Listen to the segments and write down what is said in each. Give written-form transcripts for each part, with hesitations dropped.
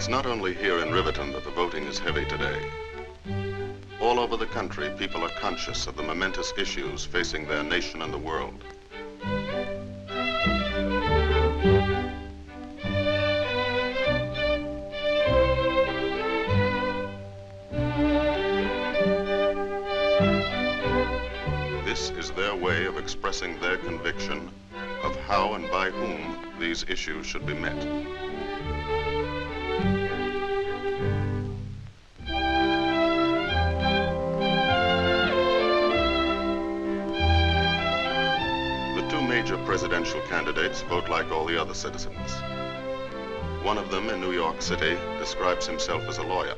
It's not only here in Riverton that the voting is heavy today. All over the country, people are conscious of the momentous issues facing their nation and the world. This is their way of expressing their conviction of how and by whom these issues should be met. The two major presidential candidates vote like all the other citizens. One of them in New York City describes himself as a lawyer.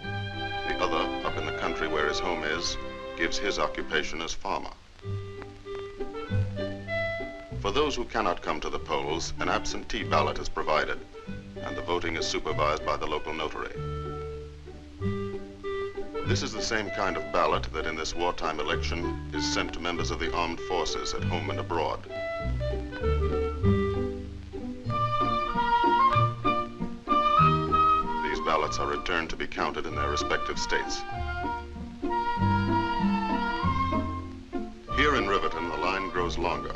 The other, up in the country where his home is, gives his occupation as farmer. For those who cannot come to the polls, an absentee ballot is provided, and the voting is supervised by the local notary. This is the same kind of ballot that in this wartime election is sent to members of the armed forces at home and abroad. These ballots are returned to be counted in their respective states. Here in Riverton, the line grows longer.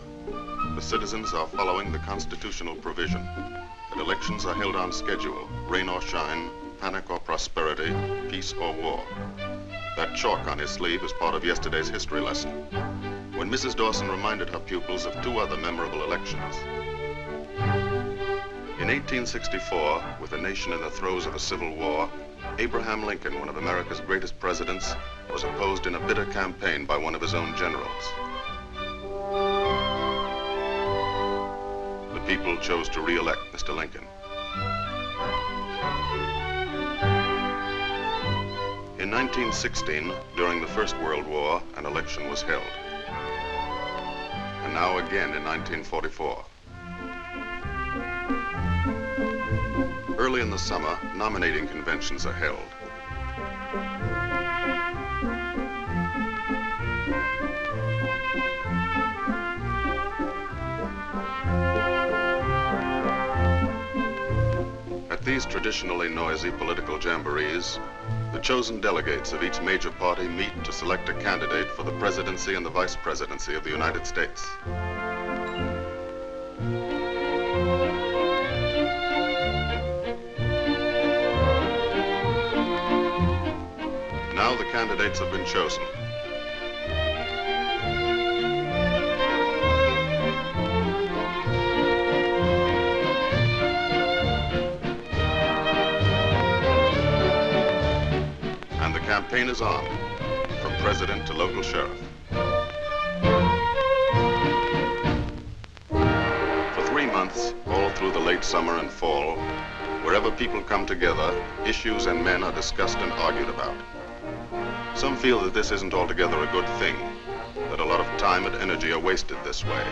The citizens are following the constitutional provision that elections are held on schedule, rain or shine, panic or prosperity, peace or war. That chalk on his sleeve is part of yesterday's history lesson, when Mrs. Dawson reminded her pupils of two other memorable elections. In 1864, with the nation in the throes of a civil war, Abraham Lincoln, one of America's greatest presidents, was opposed in a bitter campaign by one of his own generals. The people chose to re-elect Mr. Lincoln. In 1916, during the First World War, an election was held. And now again in 1944. Early in the summer, nominating conventions are held. At these traditionally noisy political jamborees, the chosen delegates of each major party meet to select a candidate for the presidency and the vice presidency of the United States. Now the candidates have been chosen. And the campaign is on, from president to local sheriff. For 3 months, all through the late summer and fall, wherever people come together, issues and men are discussed and argued about. Some feel that this isn't altogether a good thing, that a lot of time and energy are wasted this way.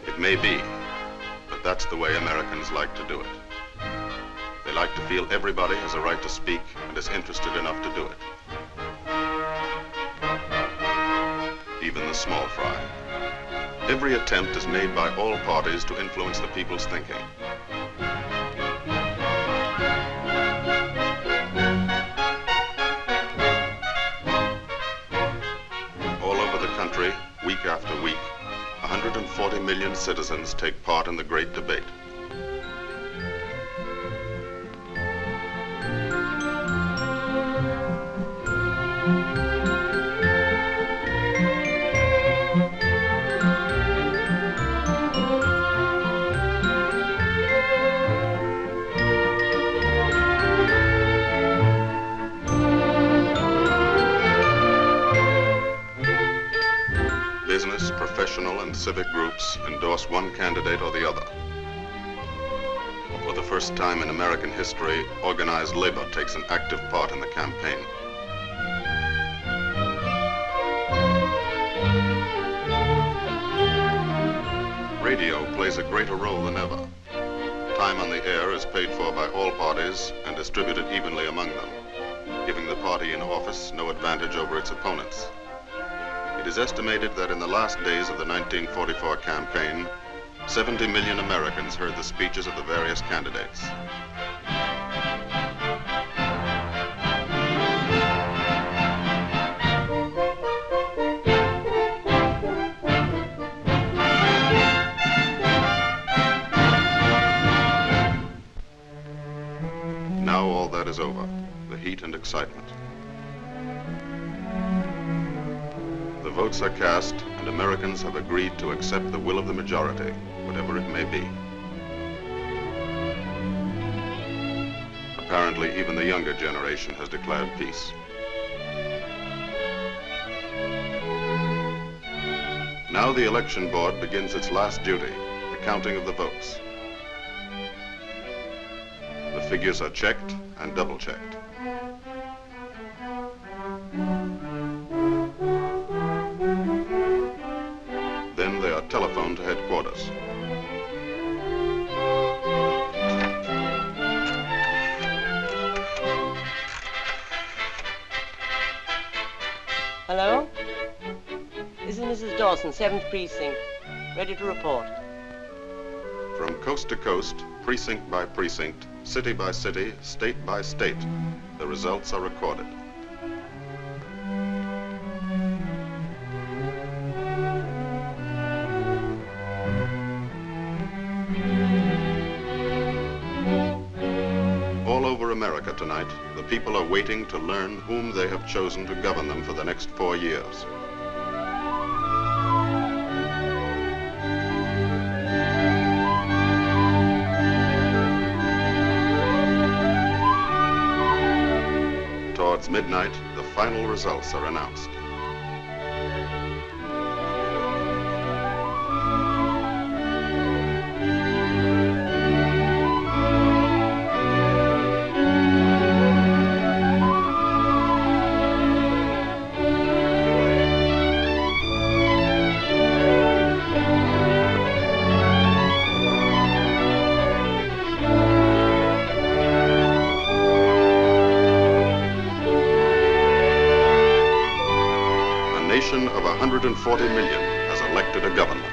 It may be, but that's the way Americans like to do it. They like to feel everybody has a right to speak and is interested enough to do it. Even the small fry. Every attempt is made by all parties to influence the people's thinking. Week after week, 140 million citizens take part in the great debate. Business, professional, and civic groups endorse one candidate or the other. For the first time in American history, organized labor takes an active part in the campaign. Radio plays a greater role than ever. Time on the air is paid for by all parties and distributed evenly among them, giving the party in office no advantage over its opponents. It is estimated that in the last days of the 1944 campaign, 70 million Americans heard the speeches of the various candidates. Now all that is over, the heat and excitement. The votes are cast, and Americans have agreed to accept the will of the majority, whatever it may be. Apparently, even the younger generation has declared peace. Now the election board begins its last duty, the counting of the votes. The figures are checked and double-checked. Then they are telephoned to headquarters. Hello? This is Mrs. Dawson, 7th Precinct. Ready to report. From coast to coast, precinct by precinct, city by city, state by state, the results are recorded. All over America tonight, the people are waiting to learn whom they have chosen to govern them for the next 4 years. Towards midnight, the final results are announced. A nation of 140 million has elected a government.